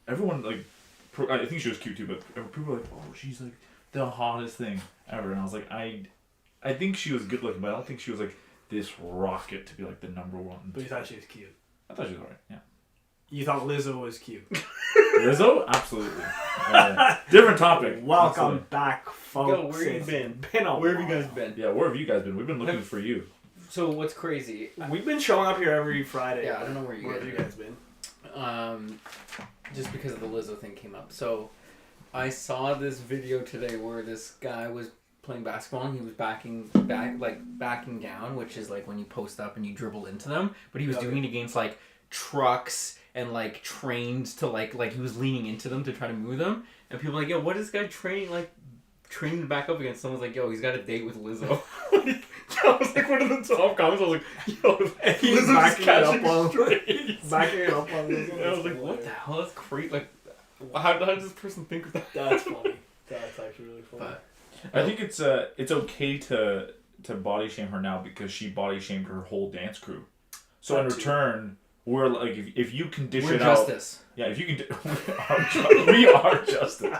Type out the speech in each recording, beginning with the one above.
everyone like, I think she was cute too, but people were like, oh, she's like the hottest thing ever, and I was like, I think she was good looking, but I don't think she was like this rocket to be like the number one. But you thought she was cute. I thought she was alright. Yeah. You thought Lizzo was cute. Lizzo, absolutely. Different topic. Welcome back, folks. Yo, where have you been? Where have you guys been? Yeah, where have you guys been? We've been looking for you. So what's crazy? We've been showing up here every Friday. Yeah, I don't know where you guys been. Just because of the Lizzo thing came up. So I saw this video today where this guy was playing basketball and he was backing down, which is like when you post up and you dribble into them. But he was doing it against like trucks and like trains to like he was leaning into them to try to move them. And people were like, yo, what is this guy training to back up against? Someone's like, yo, he's got a date with Lizzo. That was like one of the top comments. I was like, yo, he's backing it up on Lizzo. And I was like, what the hell? That's crazy. Like, how does this person think of that? That's funny. That's actually really funny. But I think it's okay to body shame her now because she body shamed her whole dance crew. So in return, we're like, if you can dish it justice. out, yeah, if you can, we are justice.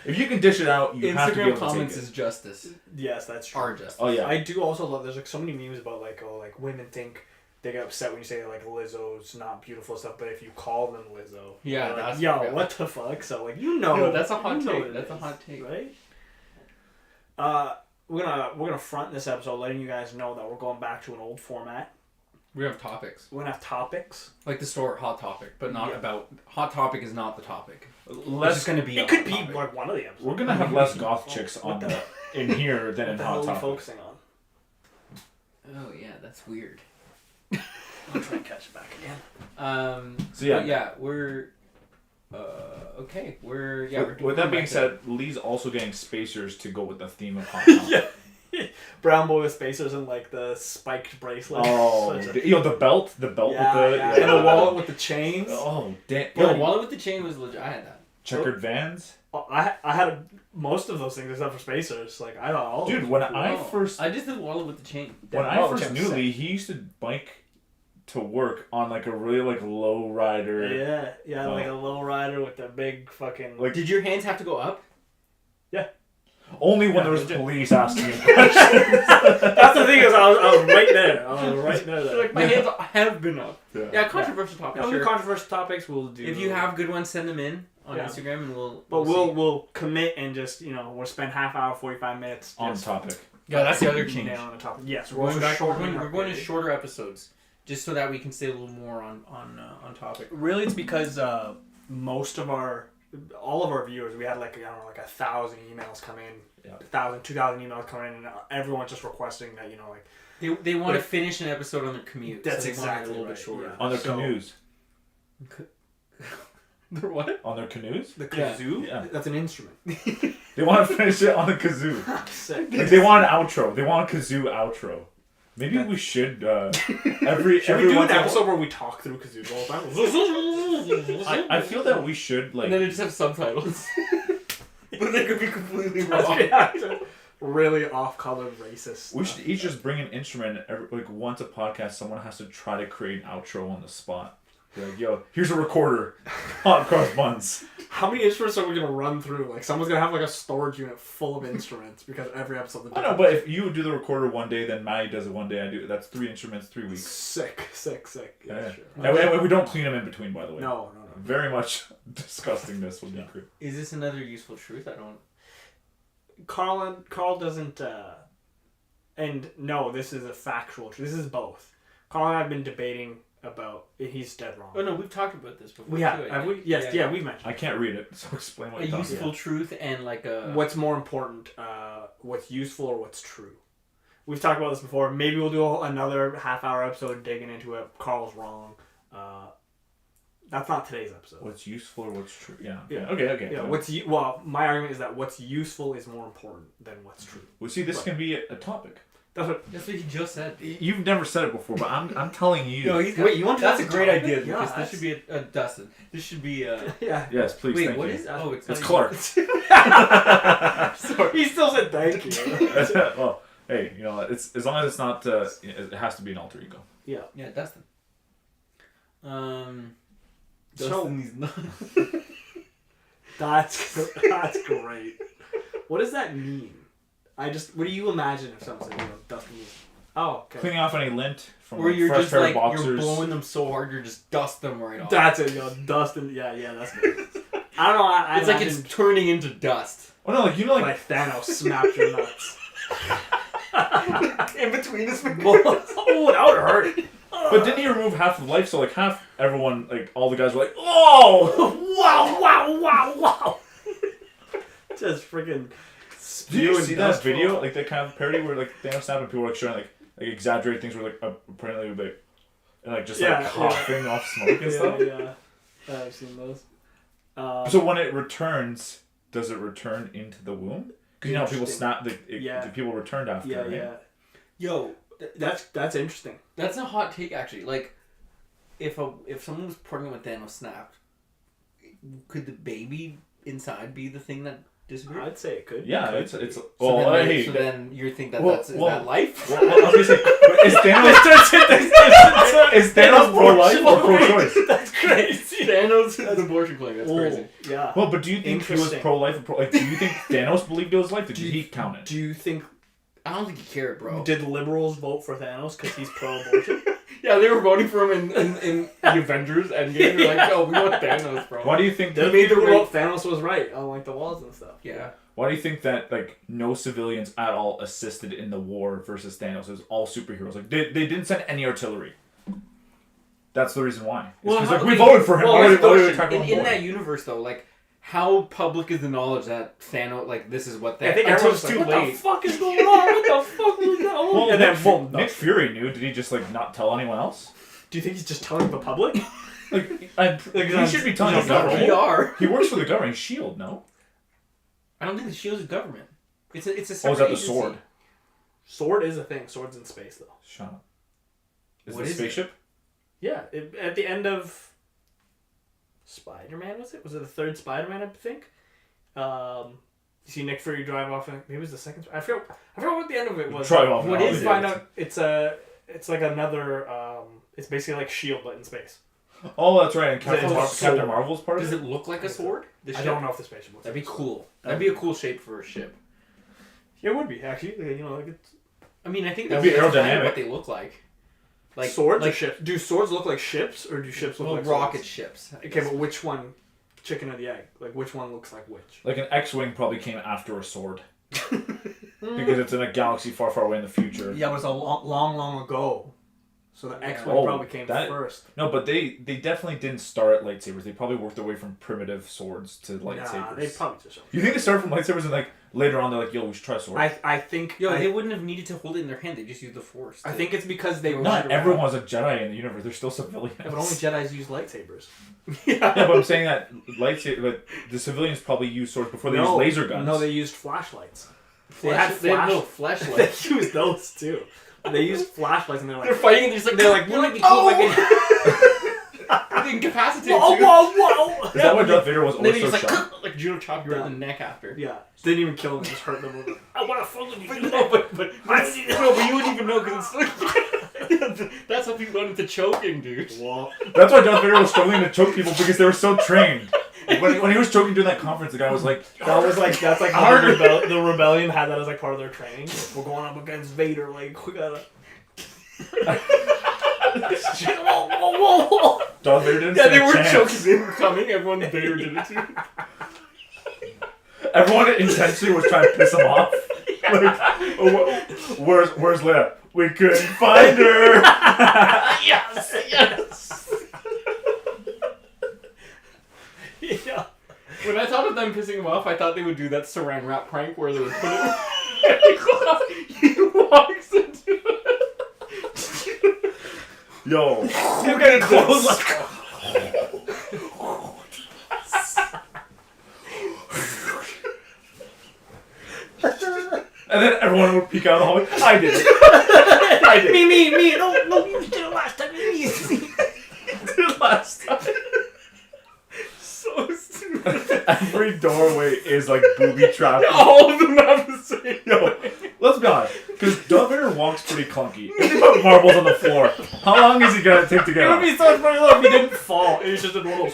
If you can dish it out, you have to be able to take it. Instagram comments is justice. Yes, that's true. Our justice. Oh yeah. I do also love. There's like so many memes about like women think they get upset when you say like Lizzo's not beautiful stuff, but if you call them Lizzo, yeah, like, that's what the fuck? So like that's a hot take. That's a hot take, right? We're gonna front this episode letting you guys know that we're going back to an old format. We have topics. We're gonna have topics. Like the store Hot Topic, but not about... Hot Topic is not the topic. It's just going to be It could be like one of the episodes. We're going to have less goth chicks in here than in Hot Topic. What the hell are we focusing on? Oh, yeah, that's weird. I'll try and catch it back again. So yeah. But yeah, we're... okay, we're with that being said, Lee's also getting spacers to go with the theme of Hot Topic. Yeah. Brown boy with spacers and like the spiked bracelet. Oh, the belt with the and the wallet with the chains. Oh, damn! Yo, the wallet with the chain was legit. I had that. Checkered Vans. Oh, I had most of those things except for spacers. Like I thought all. Dude, when I first, I just did the wallet with the chain. When I first knew Lee, he used to bike to work on like a really like low rider. Yeah, like a low rider with the big fucking. Like, did your hands have to go up? Yeah. Only when there was police asking you questions. That's the thing is, I was right there. Like my hands have been up. Yeah, controversial topics. Sure. Controversial topics we'll do. If you have good ones, send them in on Instagram, and we'll commit and just we'll spend half hour, 45 minutes on topic. Yeah, that's the other change. On the topic. Yes, we're going to shorter episodes, just so that we can stay a little more on topic. Really, it's because all of our viewers, we had like 1,000 emails come in, 2,000 emails come in, and everyone's just requesting that they want to finish an episode on their commute. That's so exactly a little bit shorter. Yeah. On their canoes. Their what? On their canoes? The kazoo? Yeah. That's an instrument. They want to finish it on the kazoo. Sick. Like they want an outro. They want a kazoo outro. Maybe we should should we do an episode where we talk through kazoo the whole time? I feel that we should and then it just have subtitles. But they could be completely wrong. Really off-colored racist. We should each just bring an instrument. Once a podcast, someone has to try to create an outro on the spot. Be like, yo, here's a recorder. Hot cross buns. How many instruments are we going to run through? Like, someone's going to have, a storage unit full of instruments because every episode... I know, but if you do the recorder one day, then Maddie does it one day, I do it. That's 3 instruments, 3 weeks. Sick. Yeah. Sure. And we don't clean them in between, by the way. No. Very much disgustingness would be great. Is this another useful truth? I don't... Carl doesn't... And no, this is a factual truth. This is both. Carl and I have been debating... about he's dead wrong. Oh no, we've talked about this before. We have. Have we? Yes, yeah, we've mentioned. I can't read it, so explain what you're talking about. A useful truth and like a... What's more important, what's useful or what's true? We've talked about this before. Maybe we'll do another half-hour episode digging into it. Carl's wrong. That's not today's episode. What's useful or what's true? Yeah. Okay. Yeah. My argument is that what's useful is more important than what's true. Well, see, this can be a topic. That's what he just said. You've never said it before, but I'm telling you. No, you want that's a great idea. Because this should be a Dustin. This should be a... Yeah. Yes, please. Wait, thank what you. is? Oh, it's Clark. Sorry. He still said thank you. Well, hey, it's as long as it's not. It has to be an alter ego. Yeah, Dustin. Dusting these nuts. That's great. What does that mean? What do you imagine if someone said, dusting these? Oh, okay. Cleaning off any lint from Or you're fresh just pair like, of boxers. you're blowing them so hard, you're just dust them right off. That's it, dusting. Yeah, that's good. I don't know. It's like it's turning into dust. Oh no, like Thanos snapped your nuts. In between his fingers. Oh, that would hurt. But didn't he remove half of life? So like half everyone, like all the guys were like, oh, wow. Just freaking. Did you see that video, like that kind of parody where like Thanos snapped and people were like showing like exaggerated things where like apparently like and like just like coughing off smoke and stuff. Yeah, I've seen those. So when it returns, does it return into the womb? Because you know how people snap, the people returned after. Yeah, right? yeah. Yo, that's interesting. That's a hot take, actually. Like, if someone was pregnant with Thanos snapped, could the baby inside be the thing that disappeared? I'd say it could. Yeah, it's. So then you think that is that life? Well, I was gonna say, is Thanos pro-life or pro-choice? That's crazy. Thanos is an abortion clinic. That's crazy. Yeah. Well, but do you think he was pro-life or pro? Like, do you think Thanos believed it was life? Did he count it? Do you think? I don't think he cared, bro. Did liberals vote for Thanos because he's pro-abortion? Yeah, they were voting for him in the Avengers Endgame. They're like, yo, we want Thanos, bro. Why do you think that? Thanos was right on like the walls and stuff. Yeah. Why do you think that like no civilians at all assisted in the war versus Thanos? It was all superheroes. Like they didn't send any artillery. That's the reason why. Because we voted for him. In that universe, though, like, how public is the knowledge that Thanos, like, this is what that... I think everyone's too late. What the fuck is going on? What the fuck is going on? Well, and then Nick Fury knew. Did he just, like, not tell anyone else? Do you think he's just telling the public? He should be telling the government. He works for the government. S.H.I.E.L.D., no? I don't think the S.H.I.E.L.D. is government. It's a separate Oh, is that the agency. sword? Sword is a thing. Sword's in space, though. Shut up. Is what it a is spaceship? Yeah, at the end of Spider-Man, was it? Was it the third Spider-Man, I think? You see Nick Fury drive off, maybe it was the second. I forgot what the end of it was. Drive off. What is? Find out it's like another. It's basically like S.H.I.E.L.D. but in space. Oh, that's right. And Captain Marvel's part of it. Does it look like a sword? I don't know if the spaceship looks. That'd be cool. That'd be a cool shape for a ship. Yeah, it would be actually. Like it's. I mean, I think that'd be aerodynamic. Kind of what they look like. Like swords or ships? Do swords look like ships, or do ships look like rocket swords? ships? Okay, but which one? Chicken or the egg? Like which one looks like which? Like an X-wing probably came after a sword. Because it's in a galaxy far, far away in the future. Yeah, but it's a long ago. So the X-wing probably came first. No, but they definitely didn't start lightsabers. They probably worked their way from primitive swords to lightsabers. Nah, they probably just. You think they started from lightsabers and like later on they're like, yo, we should try swords? I think. They wouldn't have needed to hold it in their hand. They just used the Force. I think it's because they were. Not everyone's a Jedi in the universe. They're still civilians. Yeah, but only Jedis use lightsabers. Yeah, but I'm saying that but the civilians probably used swords before they used laser guns. No, they used flashlights. They had flashlights. They used those too. They used flashlights and they're fighting and they're like, wouldn't it be cool if I could incapacitate whoa! Is that why Darth Vader was always so shocked? Like Judo chopped you right in the neck after. Yeah. Didn't even kill them, just hurt them. I want to fuck with you. But you wouldn't even know because it's that's how people got into choking, dude. Well, that's why Darth Vader was struggling to choke people because they were so trained. When he was choking during that conference, the guy was like, that's like how the rebellion had that as like part of their training. We're going up against Vader, like we gotta. Whoa. Darth Vader didn't. Yeah, they were choking. They were coming. Everyone Vader did it too. Everyone intentionally was trying to piss him off. Like, where's Leia? We couldn't find her. Yes. Yeah. When I thought of them pissing him off, I thought they would do that saran wrap prank where they would put it. He walks into it. Yo. You're getting close. And then everyone would peek out of the hallway. I did it. I did it. Me. No, you did it last time. Me. Did it last time. So stupid. Every doorway is like booby trapped. All of them have the same. Yo, let's be honest. Because Darth Vader walks pretty clunky. If they put marbles on the floor, how long is he gonna take to get It would up? be so much funny though if he didn't fall. It was just a little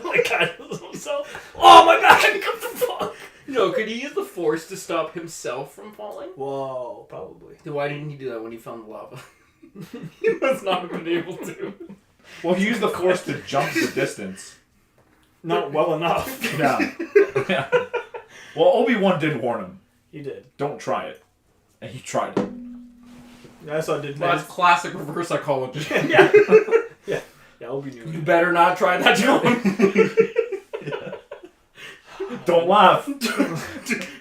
like kind of himself. Oh my god! What the fuck? No, could he use the Force to stop himself from falling? Whoa, probably. Then why didn't he do that when he fell in the lava? He must not have been able to. Well, he used the Force to jump the distance. Not well enough. Yeah. Yeah. Well, Obi-Wan did warn him. He did. Don't try it. And he tried it. I saw did. Well, that's classic reverse psychology. Yeah. Yeah. Yeah. Obi knew. You better not try that, John. Don't laugh.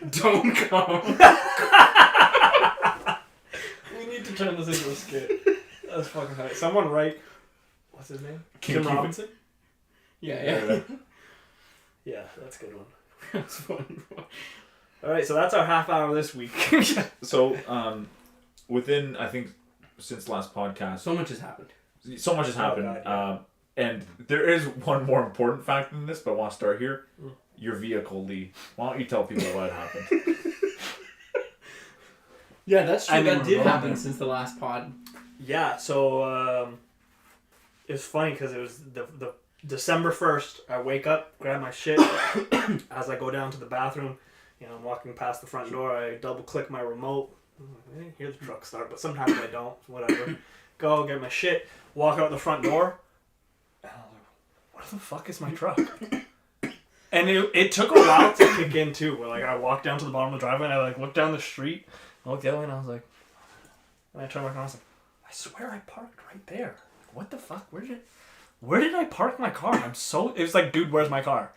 Don't come. We need to turn this into a skit. That's fucking funny. Someone write. What's his name? Kim Robinson. Yeah. Yeah, that's a good one. That's fun. All right, so that's our half hour this week. So, within, I think, since last podcast, So much has happened. so much has happened. God, yeah. And there is one more important fact than this, but I want to start here. Your vehicle, Lee. Why don't you tell people what happened? Yeah, that's true. I mean, That did remember. happen since the last pod. Yeah, so it was funny because it was the December 1st. I wake up, grab my shit. As I go down to the bathroom, I'm walking past the front door. I double click my remote. I didn't hear the truck start, but sometimes I don't. Whatever. Go get my shit. Walk out the front door. And I was like, "Where the fuck is my truck?" And it took a while to kick in too. Where like I walked down to the bottom of the driveway and I like looked down the street. I looked the other way and I was like, and I turned back around. I was like, I swear I parked right there. What the fuck? Where did I park my car? It was like, dude, where's my car?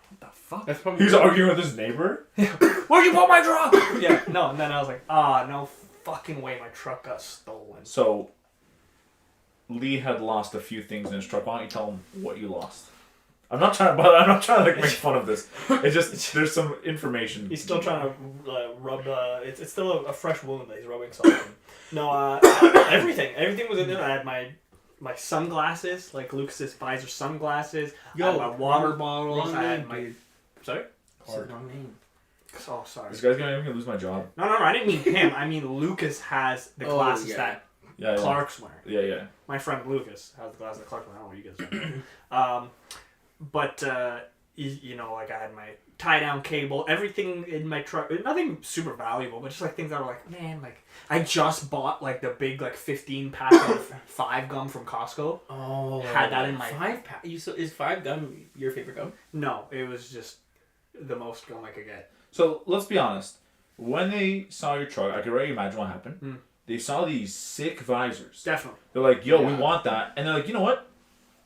What the fuck? That's probably. He was arguing with his neighbor? Where'd you put my truck? Yeah, no, and then I was like, no fucking way my truck got stolen. So, Lee had lost a few things in his truck. Why don't you tell him what you lost? I'm not trying to like make fun of this. It's just there's some information. He's still trying to rub. It's still a fresh wound that he's rubbing salt on. No, everything was in there. I had my sunglasses, like Lucas's visor sunglasses. I had my water bottles. I had my. Sorry. Said wrong name. Oh, sorry. This guy's gonna make me lose my job. No, I didn't mean him. I mean Lucas has the glasses that Yeah. Clark's wearing. Yeah. My friend Lucas has the glasses that Clark's wearing. I don't know what you guys wearing. But like I had my tie down cable, everything in my truck. Nothing super valuable, but just like things that were like, man, like I just bought like the big like 15 pack of 5 gum from Costco. Oh. Had that in my 5 pack. Is 5 gum your favorite gum? No, it was just the most gum I could get. So let's be honest. When they saw your truck, I could already imagine what happened. They saw these sick visors. Definitely. They're like, yo, we Yeah. want that. And they're like, you know what?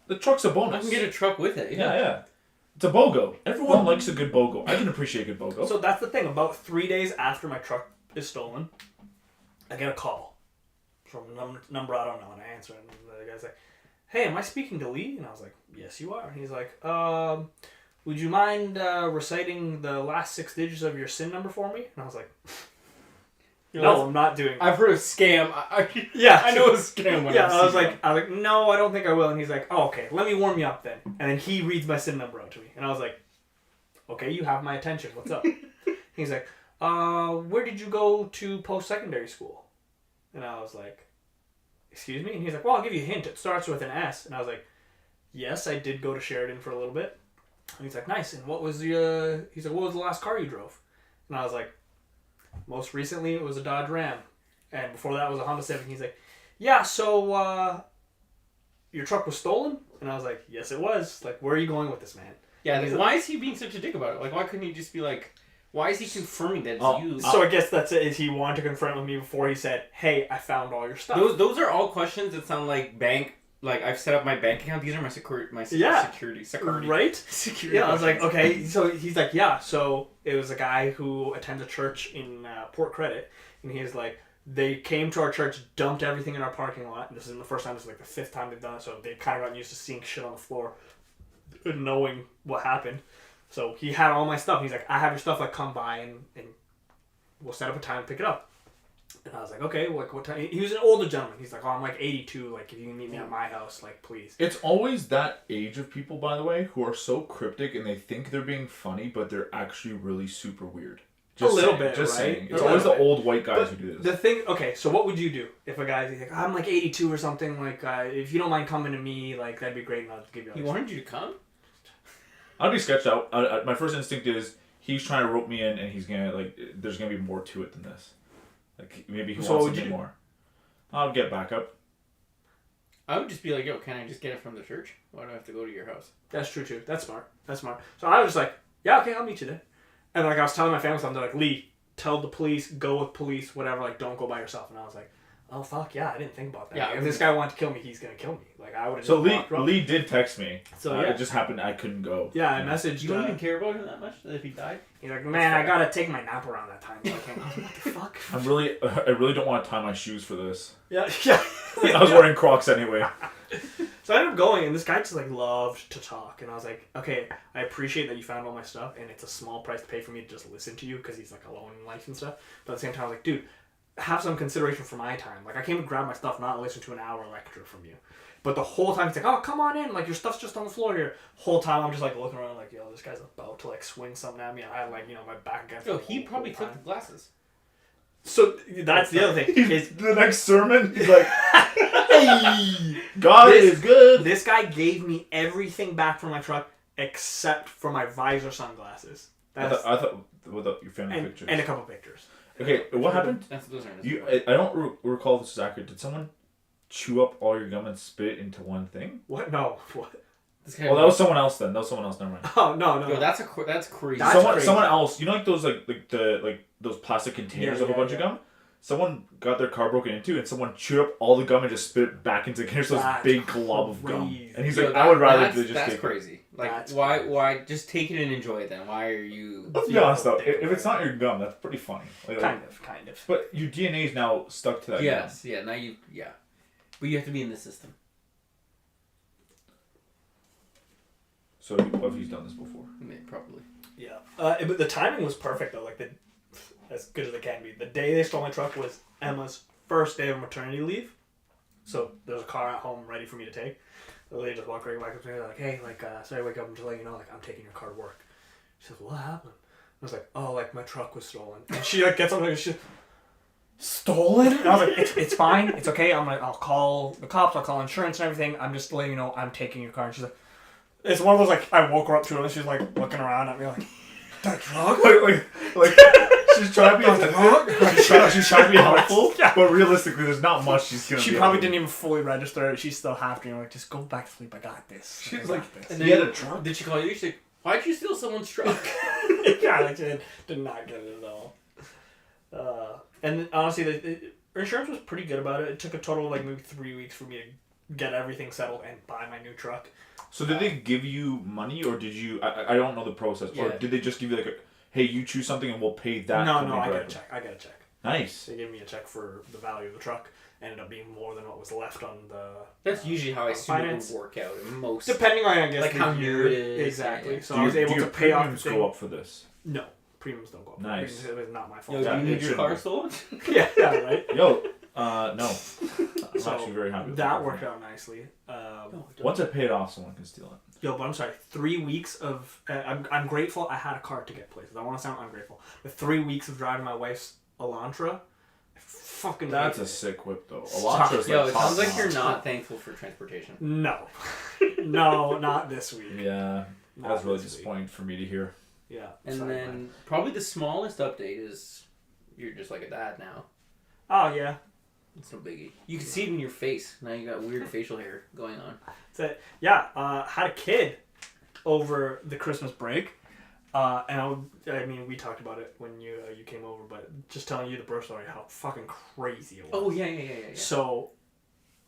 The truck's a I bonus. can get a truck with it. Yeah. It's a BOGO. Everyone likes a good BOGO. I can appreciate a good BOGO. So that's the thing. About 3 days after my truck is stolen, I get a call from a number I don't know, and I answer, and the guy's like, "Hey, am I speaking to Lee?" And I was like, "Yes, you are." And he's like, "Would you mind reciting the last 6 digits of your SIN number for me?" And I was like, "No, I'm not doing." I've heard of scam. Yeah, I know a scam. When Yeah, I I was like, "No, I don't think I will." And he's like, "Oh, okay, let me warm you up then." And then he reads my SIN number out to me, and I was like, "Okay, you have my attention. What's up?" He's like, "Where did you go to post-secondary school?" And I was like, "Excuse me?" And he's like, "Well, I'll give you a hint. It starts with an S." And I was like, "Yes, I did go to Sheridan for a little bit." And he's like, "Nice. And what was the?" He's like, "What was the last car you drove?" And I was like, "Most recently, it was a Dodge Ram, and before that was a Honda Civic." He's like, "Yeah, so your truck was stolen?" And I was like, "Yes, it was. Like, where are you going with this, man?" Yeah, like, why is he being such a dick about it? Like, why couldn't he just be like, why is he confirming that it's you? So I guess that's it. Is he wanted to confront with me before he said, "Hey, I found all your stuff." Those are all questions that sound like bank. Like, I've set up my bank account. These are my security. Security. Right? Security. Yeah, I was like, okay. So he's like, yeah. So it was a guy who attends a church in Port Credit, and he's like, they came to our church, dumped everything in our parking lot. And this isn't the first time. This is like the 5th time they've done it. So they kind of gotten used to seeing shit on the floor, and knowing what happened. So he had all my stuff. He's like, I have your stuff. Like, come by and we'll set up a time to pick it up. And I was like, okay, like what time? He was an older gentleman. He's like, oh, I'm like 82. Like, if you can meet me at my house, like, please. It's always that age of people, by the way, who are so cryptic and they think they're being funny, but they're actually really super weird. A little bit, right? Saying. It's A always the little bit. old white guys But who do this. the thing, okay, so what would you do if a guy's like, I'm like 82 or something, like, if you don't mind coming to me, like, that'd be great, and I'll give you He wanted you to come? I'd be sketched out. My first instinct is he's trying to rope me in, and he's gonna like. There's gonna be more to it than this. Like maybe he So wants what would something you do? more. I'll get back up. I would just be like, yo, can I just get it from the church? Why do I have to go to your house? That's true, too. That's smart. So I was just like, yeah, okay, I'll meet you there. And, like, I was telling my family something, they're like, Lee, tell the police, go with police, whatever, like, don't go by yourself. And I was like, oh, fuck, yeah, I didn't think about that. Yeah, If this guy wanted to kill me, he's gonna kill me. Like, I would have So Lee did text me. So, yeah. It just happened I couldn't go. Yeah, I messaged. You don't even care about him that much if he died? He's like, man, I gotta take my nap around that time. So I can't. What the fuck? I really don't want to tie my shoes for this. Yeah. I was wearing Crocs anyway. So I ended up going, and this guy just like loved to talk, and I was like, okay, I appreciate that you found all my stuff, and it's a small price to pay for me to just listen to you because he's like alone in life and stuff. But at the same time, I was like, dude, have some consideration for my time. Like I came to grab my stuff, not listen to an hour lecture from you. But the whole time he's like, oh, come on in, like your stuff's just on the floor here. Whole time I'm just like looking around, like, yo, this guy's about to like swing something at me, and I had like my back against. Yo, the he wall probably the whole took the time. glasses. So that's the other thing. Is The next sermon, he's like, "Hey, God is good." This guy gave me everything back from my truck except for my visor sunglasses. I thought without your family pictures and a couple pictures. Okay, what happened? Those aren't You, I don't recall if this is accurate. Did someone chew up all your gum and spit it into one thing? What? No. What? Well, that was someone else then. That was someone else. Never mind. Oh no. Yo, that's crazy. That's Someone crazy. else. You know, like those those plastic containers of a bunch of gum. Someone got their car broken into, and someone chewed up all the gum and just spit it back into the container. So this That's big glob of gum. crazy. And he's Yo, like, "I would rather they just that's take it." crazy. Like, That's why just take it and enjoy it then? Why are you? Let's be honest though. If it's not your gum, that's pretty funny. Like, Kind of. But your DNA is now stuck to that. Yes, gum. yeah. Now but you have to be in the system. So what if he's done this before? Yeah, probably. Yeah. But the timing was perfect though. Like as good as it can be. The day they stole my truck was Emma's first day of maternity leave. So there's a car at home ready for me to take. The lady just walked right back up to me like, hey, like, sorry to wake up and to let you know, like, I'm taking your car to work. She says, what happened? I was like, oh, like, my truck was stolen. And she, like, gets on and she's stolen? And I was like, it's fine. It's okay. I'll call the cops. I'll call insurance and everything. I'm just letting you know I'm taking your car. And she's like, it's one of those, like, I woke her up to it and she's, like, looking around at me like, that truck? like she's trying to be she's trying to be helpful, Yeah. but realistically, there's not much she's gonna. She be probably able to didn't even fully register it. She's still half dreaming, like, just go back to sleep. I got this. She's I got like, this. And He then had a truck? Did she call you? She's like, why'd you steal someone's truck? Yeah, like, she did not get it at all. And honestly, her insurance was pretty good about it. It took a total of like maybe 3 weeks for me to get everything settled and buy my new truck. So did they give you money, or did you? I don't know the process. Or Yeah. did they just give you like a, hey, you choose something and we'll pay that? No, company I got a directly? check. I got a check. Nice. They gave me a check for the value of the truck. Ended up being more than what was left on the. That's usually how I assume finance. it would work out. In most. Depending on, I guess, Like the how year. new it is, Exactly. yeah. So I was able to pay off the premiums thing. go up for this. No, premiums don't go up. Nice. Premiums, it was not my fault. Yo, Yeah, do you it need your shouldn't car be. stolen? yeah, right. Yo, no. I'm So actually very happy with that worked out nicely. Once I pay it off, someone can steal it. Yo, but I'm sorry. 3 weeks of I'm grateful I had a car to get places. I want to sound ungrateful. The 3 weeks of driving my wife's Elantra, I fucking That's a hated it. sick whip, though. Stop. Elantra's Yo, like it top sounds like notch. you're not thankful for transportation. No, no, not this week. Yeah, Not that's really this week. disappointing for me to hear. Yeah, And sorry, then man. probably the smallest update is you're just like a dad now. Oh yeah, It's no biggie. You can see it in your face. Now you got weird facial hair going on. that's it. Yeah, had a kid over the Christmas break. And I mean, we talked about it when you came over, but just telling you the birth story, how fucking crazy it was. Oh yeah. So,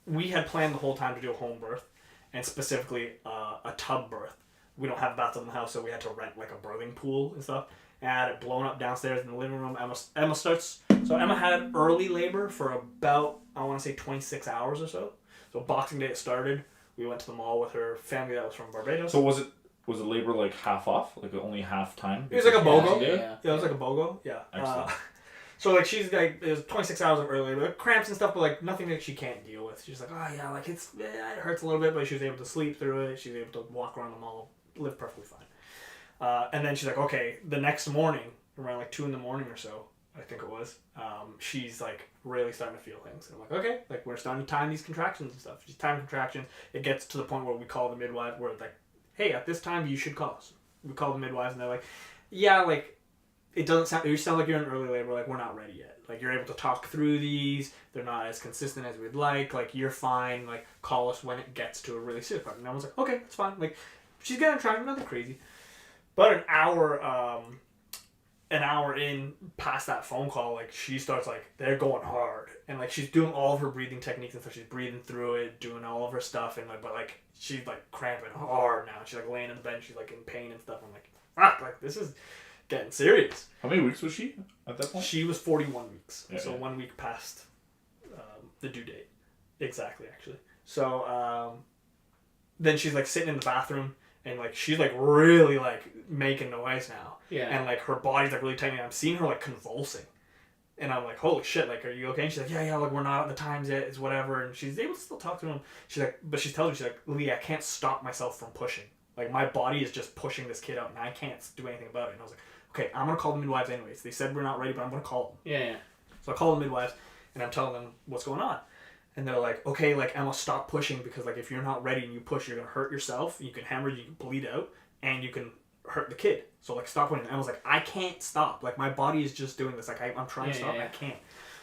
we had planned the whole time to do a home birth, and specifically a tub birth. We don't have a bathtub in the house, so we had to rent like a birthing pool and stuff. And I had it blown up downstairs in the living room. Emma starts. So Emma had early labor for about, I want to say, 26 hours or so. So Boxing Day it started. We went to the mall with her family that was from Barbados. So was it labor like half off, like only half time? It was like a BOGO. Yeah. Yeah, it was like a BOGO. Yeah. Excellent. So like she's like, it was 26 hours of early labor, like, cramps and stuff, but like nothing that she can't deal with. She's like, oh yeah, like it hurts a little bit, but she was able to sleep through it. She was able to walk around the mall, live perfectly fine. And then she's like, okay, the next morning around like 2 a.m. or so, I think it was, she's like really starting to feel things. And I'm like, okay, like we're starting to time these contractions and stuff. She's timing contractions. It gets to the point where we call the midwife. We're like, hey, at this time you should call us. We call the midwives and they're like, yeah, like it doesn't sound. You sound like you're in early labor. Like we're not ready yet. Like you're able to talk through these. They're not as consistent as we'd like. Like you're fine. Like call us when it gets to a really serious part. And I was like, okay, it's fine. Like she's gonna try nothing crazy. But an hour in past that phone call, like she starts like they're going hard, and like she's doing all of her breathing techniques and stuff. She's breathing through it, doing all of her stuff, and like but like she's like cramping hard now. She's like laying in the bed, she's like in pain and stuff. I'm like, fuck, like this is getting serious. How many weeks was she at that point? She was 41 weeks, yeah, so yeah. 1 week past the due date, exactly actually. So then she's like sitting in the bathroom. And, like, she's, like, really, like, making noise now. Yeah. And, like, her body's, like, really tightening. I'm seeing her, like, convulsing. And I'm like, holy shit, like, are you okay? And she's like, yeah, like, we're not at the times yet. It's whatever. And she's able to still talk to him. She's like, but she's telling me, she's like, Lee, I can't stop myself from pushing. Like, my body is just pushing this kid out, and I can't do anything about it. And I was like, okay, I'm going to call the midwives anyways. They said we're not ready, but I'm going to call them. Yeah. So I call the midwives, and I'm telling them what's going on. And they're like, okay, like, Emma, stop pushing because, like, if you're not ready and you push, you're going to hurt yourself. You can hemorrhage, you can bleed out. And you can hurt the kid. So, like, stop winning. And I was like, I can't stop. Like, my body is just doing this. Like, I'm trying to stop. I can't.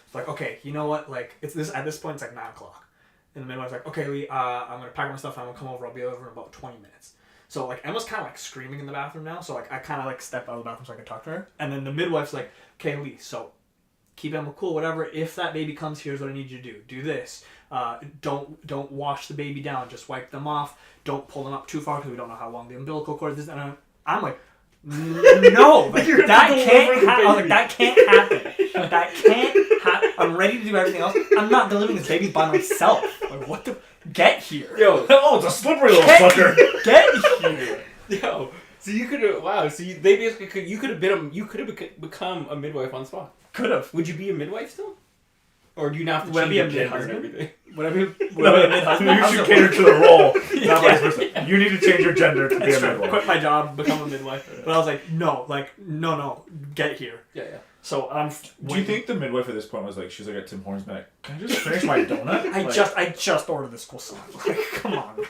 It's like, okay, you know what? Like, it's this. At this point, it's like 9 o'clock. And the midwife's like, okay, Lee, I'm going to pack my stuff. I'm going to come over. I'll be over in about 20 minutes. So, like, Emma's kind of, like, screaming in the bathroom now. So, like, I kind of, like, step out of the bathroom so I can talk to her. And then the midwife's like, okay, Lee, so keep Emma cool, whatever. If that baby comes, here's what I need you to do. Do this. Don't wash the baby down. Just wipe them off. Don't pull them up too far because we don't know how long the umbilical cord is. And I'm like, no, like, that can't happen. I was like, that can't happen. That can't happen. I'm ready to do everything else. I'm not delivering this baby by myself. Like, what the? Get here. Yo. Oh, it's a slippery little fucker. Get here. Yo. So you could have, wow, so they basically could, you could have become a midwife on the spot. Could have. Would you be a midwife still? Or do you not have to Would I change be your a gender and mid-husband? everything? Would I be a mid-husband? You should cater to the role, not vice versa. You need to change your gender to be a midwife. Quit my job, become a midwife. But I was like, no, get here. Yeah. So Do you think the midwife at this point was like, she's like at Tim Hortons, like, can I just finish my donut? I just ordered this croissant. Like, come on, man.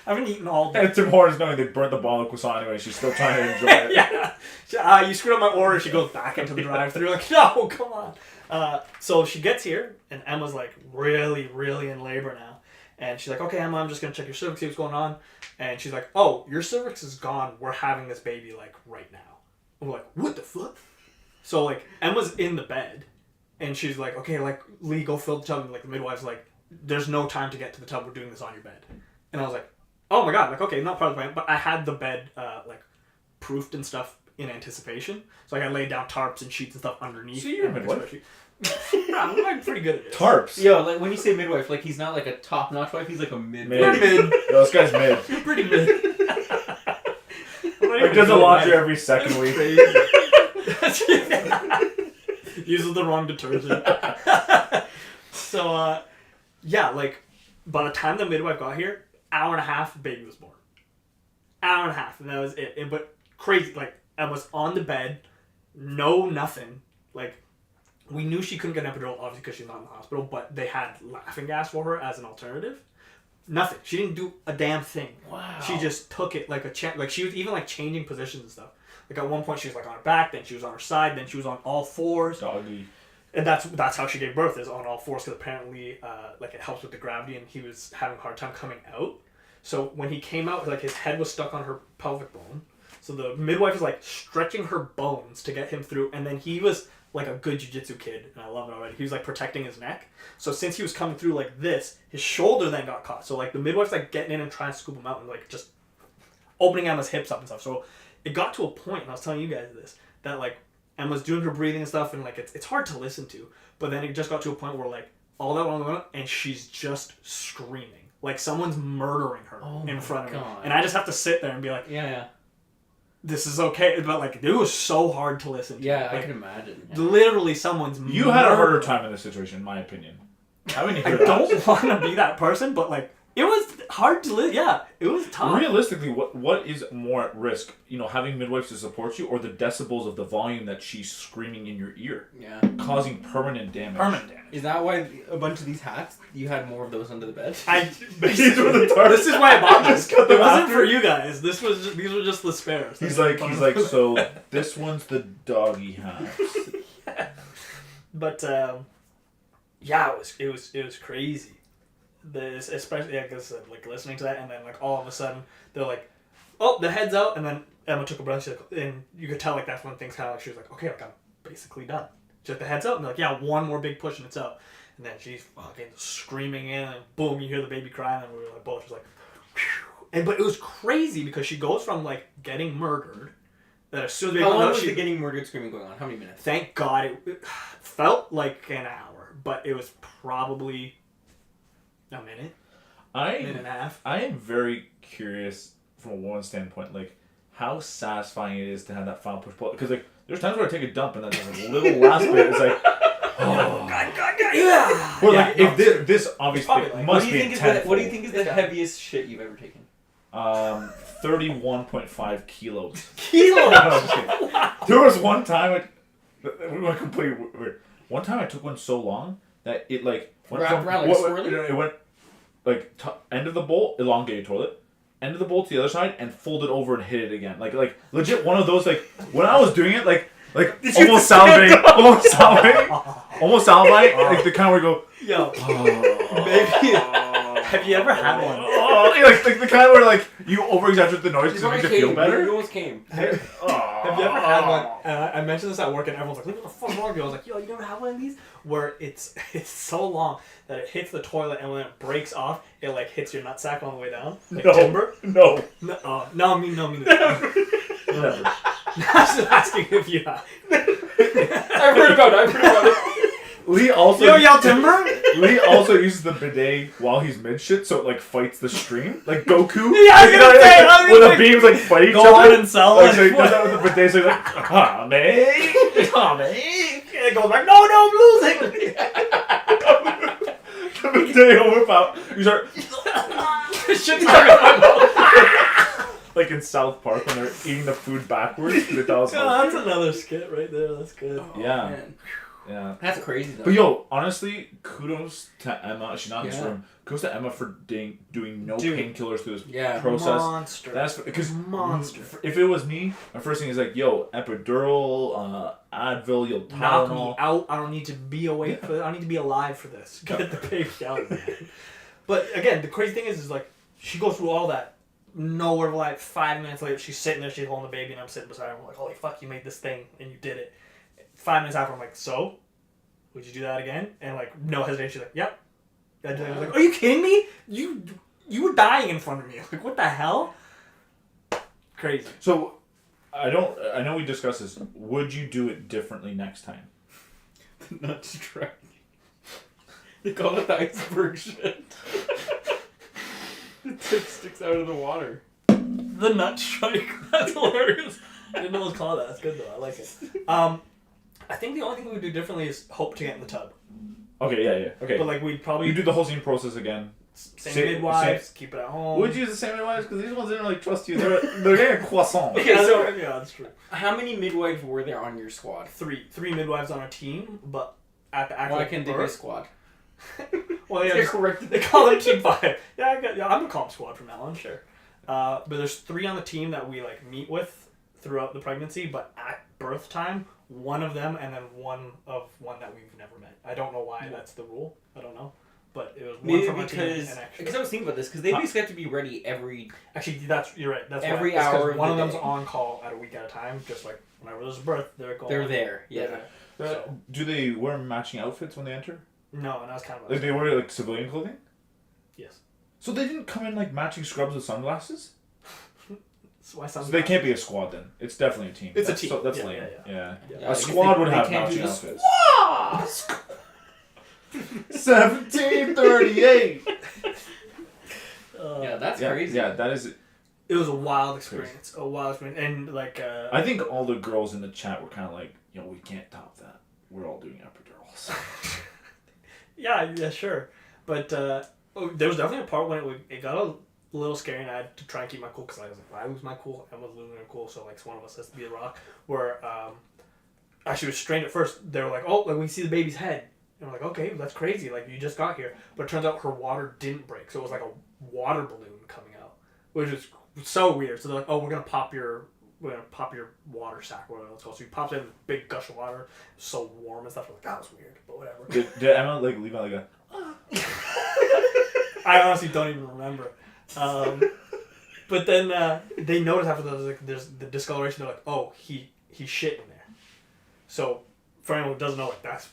I haven't eaten all day. And Tim Hortons knowing they burnt the ball of croissant anyway, she's still trying to enjoy it. Yeah. You screwed up my order. She goes back into the drive-thru. Like, no, come on. So she gets here, and Emma's like really, really in labor now. And she's like, okay, Emma, I'm just going to check your cervix, see what's going on. And she's like, oh, your cervix is gone. We're having this baby, like, right now. And we're like, what the fuck? So, like, Emma's in the bed, and she's like, okay, like, Lee, go fill the tub. And, like, the midwife's like, there's no time to get to the tub. We're doing this on your bed. And I was like, oh, my God. Like, okay, not part of the plan. But I had the bed, like, proofed and stuff in anticipation. So, like, I laid down tarps and sheets and stuff underneath. So you're a midwife? I'm like pretty good at it. Tarps? Yo, like, when you say midwife, like, he's not like a top-notch wife, he's like a mid. You're mid. Yo, this guy's mid. You're pretty mid. Like, does a laundry every second week. Uses the wrong detergent. So, yeah, like, by the time the midwife got here, hour and a half, baby was born. Hour and a half, and that was it. But crazy, like, I was on the bed, nothing. Like, we knew she couldn't get an epidural, obviously, because she's not in the hospital, but they had laughing gas for her as an alternative. Nothing. She didn't do a damn thing. Wow. She just took it like a like, she was even, like, changing positions and stuff. Like, at one point, she was, like, on her back, then she was on her side, then she was on all fours. Doggy. And that's how she gave birth, is on all fours, because apparently, like, it helps with the gravity, and he was having a hard time coming out. So when he came out, like, his head was stuck on her pelvic bone. So the midwife was, like, stretching her bones to get him through, and then he was, like, a good jiu-jitsu kid, and I love it already. He was, like, protecting his neck. So since he was coming through like this, his shoulder then got caught. So, like, the midwife's, like, getting in and trying to scoop him out and, like, just opening Emma's hips up and stuff. So it got to a point, and I was telling you guys this, that, like, Emma's doing her breathing and stuff, and, like, it's hard to listen to. But then it just got to a point where, like, all that went on, and she's just screaming. Like, someone's murdering her in front of me. And I just have to sit there and be like, yeah. This is okay. But, like, it was so hard to listen to. Yeah, like, I can imagine. Yeah. Literally, someone's You had a harder time in this situation, in my opinion. I don't want to be that person, but, like, it was hard to live. Yeah, it was tough. Realistically, what is more at risk? You know, having midwives to support you, or the decibels of the volume that she's screaming in your ear, causing permanent damage. Is that why a bunch of these hats, you had more of those under the bed? This is why I bought this. It wasn't for you guys. These were just the spares. He's like, so this one's the doggy house. But yeah, it was crazy. Especially because like listening to that, and then like all of a sudden they're like, oh, the head's out, and then Emma took a breath. She's like, and you could tell like that's when things kind of like she was like, okay, like I'm basically done. Just the head's out, and they're like, yeah, one more big push and it's out. And then she's fucking screaming in, and boom, you hear the baby crying, and we were like both just like, whew. But it was crazy because she goes from like getting murdered. That as soon as they How found long out was she the getting murdered screaming going on? How many minutes? Thank God it felt like an hour, but it was probably a minute and a half. I am very curious from a woman's standpoint, like how satisfying it is to have that final push pull. Because like there's times where I take a dump and then there's a little last bit. It's like, oh God, yeah. Well, like if this obviously like, must be intense. What do you think is the heaviest shit you've ever taken? 31.5 kilos. Kilos. There was one time we went completely weird. One time I took one so long that it like went wrapped around like swirly? It went like end of the bowl, elongated toilet, end of the bowl to the other side, and folded over and hit it again. Like legit one of those like when I was doing it like almost salivating, like the kind where we go. Yo, maybe. Have you ever had one? Like the kind where like you over exaggerate the noise because it makes you feel better. You almost came. Have you ever had one? I mentioned this at work and everyone's like, "Look what the fuck wrong with you?" I was like, "Yo, you never have one of these?" Where it's so long that it hits the toilet and when it breaks off, it like hits your nutsack on the way down. Like timber. No. No, me neither. Never. I was just asking if you have. I've heard about it. Lee also yell timber. Lee also uses the bidet while he's mid shit, so it like fights the stream, like Goku. Yeah, I was gonna say, when the beams like fight each other. Go on and sell like, so he does that with the bidet, so he's like, Tommy. And it goes like, no, I'm losing. The bidet will whip out. You start. Shit's coming out. Like in South Park when they're eating the food backwards. That's another skit right there. That's good. Yeah. Man. Yeah. That's crazy though. But yo, honestly, kudos to Emma. She's not in this Yeah. room. Kudos to Emma for doing no painkillers through this Yeah. process. Monster. That's because monster. if it was me, my first thing is like, yo, epidural, Advil, yo, Knock me Tylenol. out. I don't need to be awake for this. I don't need to be alive for this. Get the baby out, man. But again, the crazy thing is like she goes through all that. Nowhere like 5 minutes later, she's sitting there, she's holding the baby, and I'm sitting beside her. I'm like, holy fuck, you made this thing and you did it. 5 minutes after, I'm like, so? Would you do that again? And like, no hesitation. She's like, yep. I was like, are you kidding me? You were dying in front of me. Like, what the hell? Crazy. So, I know we discussed this. Would you do it differently next time? The nut strike. They call it the iceberg shit. The tip sticks out of the water. The nut strike. That's hilarious. I didn't know it was called that. That's good though. I like it. I think the only thing we would do differently is hope to get in the tub. Okay, yeah. Okay. But like we'd probably You do the whole same process again. same midwives, keep it at home. Would you use the same midwives? Because these ones didn't really trust you. They're getting a croissant. Okay, so yeah, that's true. how many midwives were there on your squad? Three midwives on our team, but at the actual Why can't they be a squad? Well, yeah, They're corrected. they call them Team 5. I'm gonna call them squad from now on, sure. But there's 3 on the team that we like meet with throughout the pregnancy, but at birth time, one of them and then one that we've never met. I don't know why that's the rule. I don't know. But it was one Maybe from our team and because extra. I was thinking about this because they basically have to be ready every. Actually, you're right. That's every why. It's 'cause hour of one the of them's day. on call at a week at a time. Just like whenever there's a birth, they're going. They're there. Yeah. So, Do they wear matching outfits when they enter? no, and that's kind of Like they wear like civilian clothing? yes. So they didn't come in like matching scrubs with sunglasses? That's why So they can't be a squad then. It's definitely a team. It's a That's team. So, that's Yeah, lame. yeah. Yeah. Yeah, I A guess squad would they have can't do matching the outfits. 1738. Yeah, that's Yeah, crazy. yeah, that is. It was a wild experience. And like. I think all the girls in the chat were kind of like, we can't top that. We're all doing epidurals. Yeah, sure. But there was definitely a part when it got a little scary, and I had to try and keep my cool because I was like, if I lose my cool, Emma's losing her cool, so like one of us has to be the rock. Where actually was strange at first. They were like, oh, like we see the baby's head, and we're like, okay, that's crazy. Like you just got here, but it turns out her water didn't break, so it was like a water balloon coming out, which is so weird. So they're like, oh, we're gonna pop your water sack, whatever it's called. So he pops in a big gush of water, so warm and stuff. We're like, that was weird, but whatever. Did Emma like leave out like a? I honestly don't even remember. But then they notice after there's the discoloration. They're like, oh, he shit in there. So for anyone who doesn't know, like that's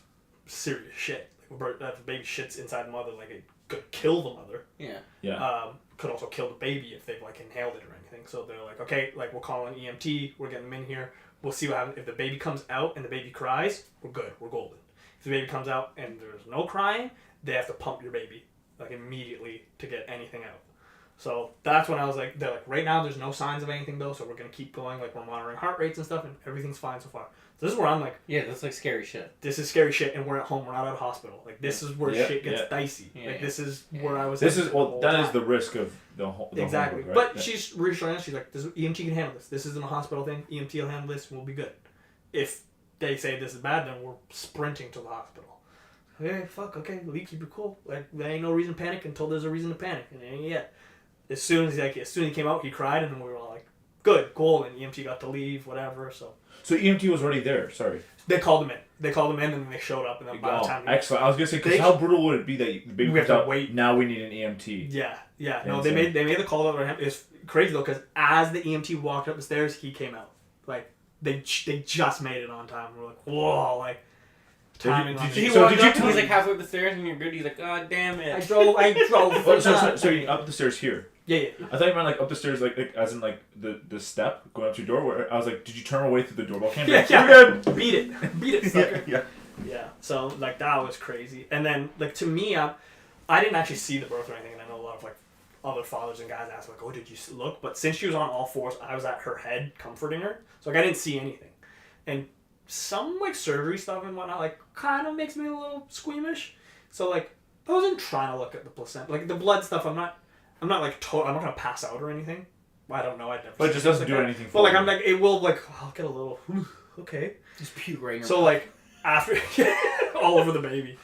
serious shit. Like, if a baby shits inside the mother, like it could kill the mother. Yeah. Yeah. Could also kill the baby if they've like inhaled it or anything. So they're like, okay, like we'll call an EMT. We're getting them in here. We'll see what happens. If the baby comes out and the baby cries, we're good. We're golden. If the baby comes out and there's no crying, they have to pump your baby like immediately to get anything out. So that's when I was like, they're like, right now there's no signs of anything though, so we're gonna keep going. Like we're monitoring heart rates and stuff, and everything's fine so far. So this is where I'm like, Yeah, that's like scary shit. this is scary shit, and we're at home. We're not at a hospital. Like this is where shit gets dicey. Yeah, like yeah. this is where I was. This at is the well. whole That is time. the risk of the whole. Exactly. Whole, right? But she's reassuring us. She's like, this EMT can handle this. This isn't a hospital thing. EMT will handle this and we'll be good. If they say this is bad, then we're sprinting to the hospital. Okay, fuck, okay, Lee, keep it cool. Like, there ain't no reason to panic until there's a reason to panic. And it ain't yet. As soon as he came out, he cried, and then we were all like, good, cool. And EMT got to leave, whatever, so. So EMT was already there. Sorry. They called him in, and then they showed up, and then by the time... Excellent. I was gonna say, because how brutal would it be that the baby we have comes to out, wait. now we need an EMT. Yeah. No, they made the call over him. It's crazy, though, because as the EMT walked up the stairs, he came out. Like, they just made it on time. We're like, whoa, like... Timing on He it. walked up and he's like halfway up the stairs and you're good. He's like, God damn it. I drove. Oh, so you're up the stairs here. Yeah. I thought you meant like up the stairs, like as in like the step going up to your door. Where I was like, did you turn away through the doorbell? Yeah. Beat it, sucker. Yeah. So like that was crazy. And then like to me, I didn't actually see the birth or anything. And I know a lot of like other fathers and guys ask like, oh, did you look? But since she was on all fours, I was at her head comforting her, so like I didn't see anything. And some like surgery stuff and whatnot like kind of makes me a little squeamish. So like I wasn't trying to look at the placenta, like the blood stuff. I'm not like I'm not gonna pass out or anything. Well, I don't know. I'd never. But it just doesn't do that. anything. But like I'm like it will like I'll get a little okay. Just puke right in your So mouth. like after all over the baby,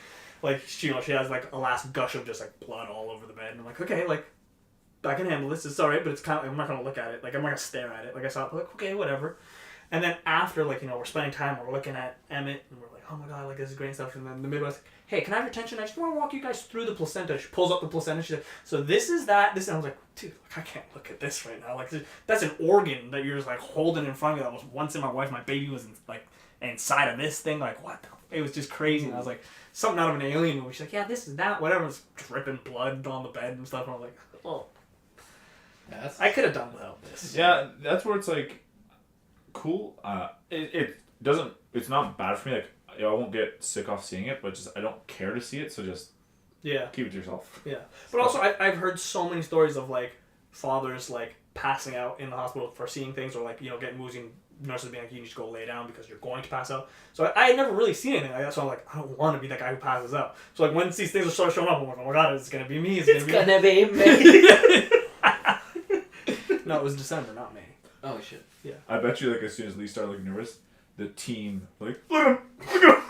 like she has like a last gush of just like blood all over the bed, and I'm like okay, like I can handle this. It's all right, but it's kind of I'm not gonna look at it. Like I'm not gonna stare at it. Like I saw it, like okay, whatever. And then after, like, we're spending time, we're looking at Emmett, and we're like, oh my god, like, this is great stuff. And then the midwife's like, hey, can I have your attention? I just want to walk you guys through the placenta. She pulls up the placenta. She's like, so this is that. This, and I was like, dude, like, I can't look at this right now. Like, that's an organ that you're just, like, holding in front of you. That was once in my wife. My baby was, inside of this thing. Like, what the? It was just crazy. And I was like, something out of an alien movie. She's like, yeah, this is that. Whatever. It was dripping blood on the bed and stuff. And I was like, oh. I could have done without this. Yeah, that's where it's like, cool. It doesn't. It's not bad for me. Like I won't get sick off seeing it, but just I don't care to see it. So just keep it to yourself. Yeah, but also I've heard so many stories of like fathers like passing out in the hospital for seeing things, or like getting woozy. Nurses being like, you need to go lay down because you're going to pass out. So I had never really seen anything like that. So I'm like, I don't want to be that guy who passes out. So like when these things are start showing up, I'm like, oh my god, it's gonna be me. It's gonna be me. No, it was December, not May. Oh shit. Yeah. I bet you, like, as soon as Lee started looking nervous, the team, like, look at him!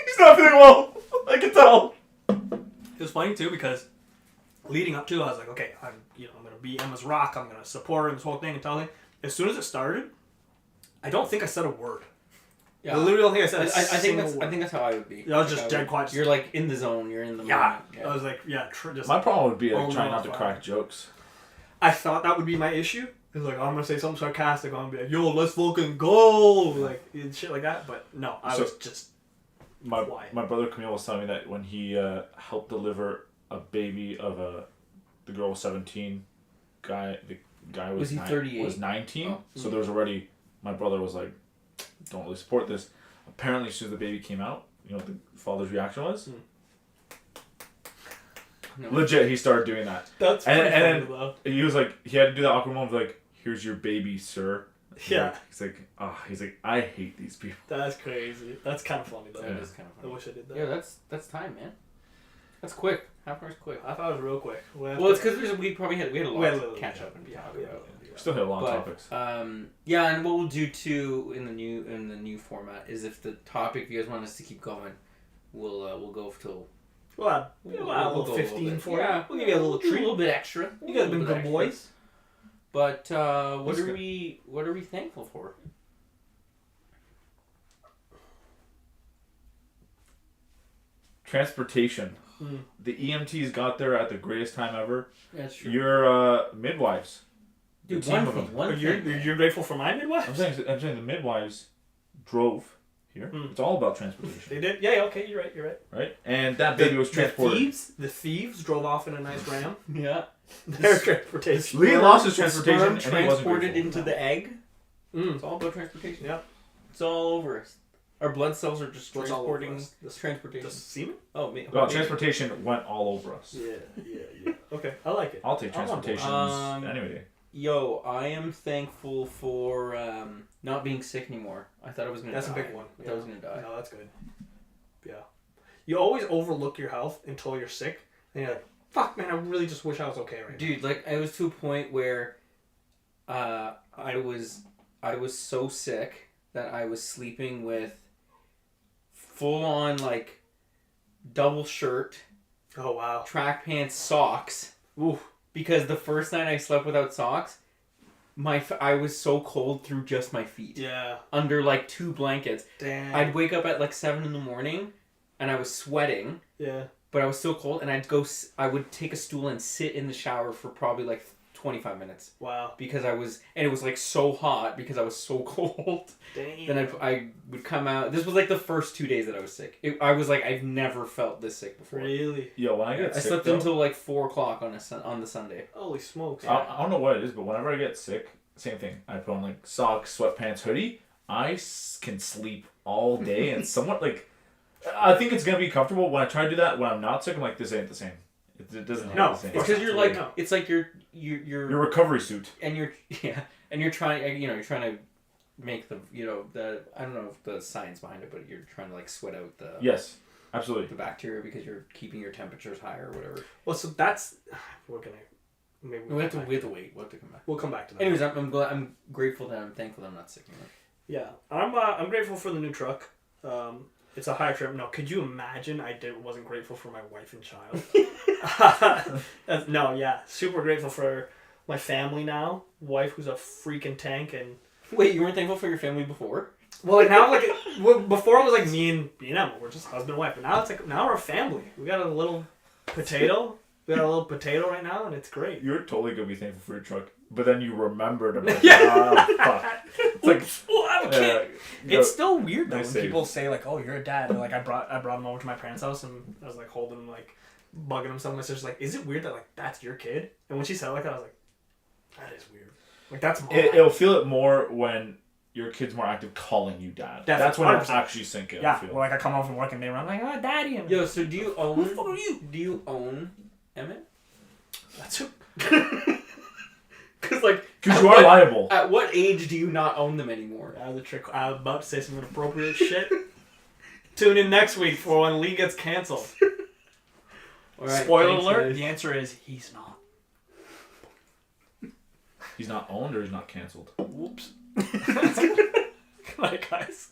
He's not feeling well! I can tell! It was funny, too, because leading up to it, I was like, okay, I'm going to be Emma's rock, I'm going to support her in this whole thing and tell her. As soon as it started, I don't think I said a word. Yeah. I literally don't think I said I think that's how I would be. I was just dead quiet. You're like in the zone, you're in the Yeah. moment. Yeah. I was like, just... My problem would be, like, trying not to fire. crack jokes. I thought that would be my issue. It's like, I'm going to say something sarcastic. I'm going to be like, yo, let's fucking go. Like, and shit like that. But no, I was just quiet. My brother Camille was telling me that when he helped deliver a baby of the girl was 17, the guy was 38? Was 19. Oh. So there was already, my brother was like, don't really support this. Apparently, as soon as the baby came out, what the father's reaction was? No. Legit, he started doing that. That's funny, and then though. he was like, he had to do that awkward moment of like, here's your baby, sir. Yeah. He's like, I hate these people. That's crazy. That's kind of funny, though. That is kind of I funny. wish I did that. Yeah, that's time, man. That's quick. Half hour's quick. I thought it was real quick. Well, it's because we had a lot to catch up and talk about. Still hit a lot of topics. Yeah, and what we'll do too in the new format is if the topic, if you guys want us to keep going, we'll go till. We'll add a We'll little go 15 for yeah, you. We'll give you a little treat. A little bit extra. You guys have been good boys. But what are we thankful for? Transportation. The EMTs got there at the greatest time ever. That's true. Your midwives. Dude, the team of them. You're grateful for my midwife? I'm saying the midwives drove here. It's all about transportation. They did? Yeah, okay, you're right. Right? And that baby was transported. The thieves drove off in a nice ram. Yeah. Their transportation. Lee lost his transportation and transported he wasn't grateful. into the egg. It's all about transportation. Yeah. It's all over us. Our blood cells are just transporting transportation. The semen? Oh, me. Well, transportation went all over us. Yeah. Okay, I like it. I'll take transportation any day. Yo, I am thankful for not being sick anymore. I thought I was gonna die. That's a big one. I thought I was gonna die. No, that's good. Yeah. You always overlook your health until you're sick, and you're like, fuck, man, I really just wish I was okay right now. Dude, like, I was to a point where I was so sick that I was sleeping with full on, like, double shirt, Oh, wow. track pants, socks. Oof. Because the first night I slept without socks, I was so cold through just my feet. Yeah. Under like 2 blankets. Damn. I'd wake up at like 7 in the morning, and I was sweating. Yeah. But I was still cold, and I would take a stool and sit in the shower for probably like 25 minutes. Wow. Because it was like so hot because I was so cold. Damn. Then I would come out. This was like the first 2 days that I was sick. I was like, I've never felt this sick before. Really? Yo, when I get sick, I slept though, until like 4 o'clock on the Sunday. Holy smokes. I don't know what it is, but whenever I get sick, same thing. I put on like socks, sweatpants, hoodie. I can sleep all day and somewhat like. I think it's gonna be comfortable when I try to do that. When I'm not sick, I'm like, this ain't the same. It doesn't hit the same. It's because you're like, it's like your recovery suit. And you're trying, you're trying to make the, I don't know if the science behind it, but you're trying to like sweat out the. Yes, absolutely. The bacteria because you're keeping your temperatures higher or whatever. Well, so that's, we're gonna, maybe we have to wait. We'll have to come back. We'll come back to that. Anyways, I'm grateful that I'm thankful that I'm not sick anymore. Yeah, I'm grateful for the new truck. It's a high trip. No, could you imagine wasn't grateful for my wife and child? No, yeah. Super grateful for my family now. Wife who's a freaking tank and... Wait, you weren't thankful for your family before? Well, like now, before it was like me and Emma. We're just husband and wife. But now it's like, now we're a family. We got a little potato. Right now and it's great. You're totally going to be thankful for your truck. But then you remembered about fuck. It's like, well, I'm a kid. It's still weird though nice when save. people say like, "Oh, you're a dad." And, like I brought him over to my parents' house and I was like holding him, like bugging him. Something. My sister's like, "Is it weird that like that's your kid?" And when she said it like that, I was like, "That is weird." Like that's mine. It'll feel it more when your kid's more active calling you dad. Definitely. That's when it'll actually sink in. Yeah. Well, like I come home from work and they run like, "Oh, daddy." And Yo, so do you own? Who the fuck are you? Do you own Emmett? That's who. Because you are liable. At what age do you not own them anymore? The trick. I was about to say some inappropriate shit. Tune in next week for when Lee gets canceled. Right, Spoiler alert. The answer is he's not. He's not owned or he's not canceled. Whoops. Good night, guys.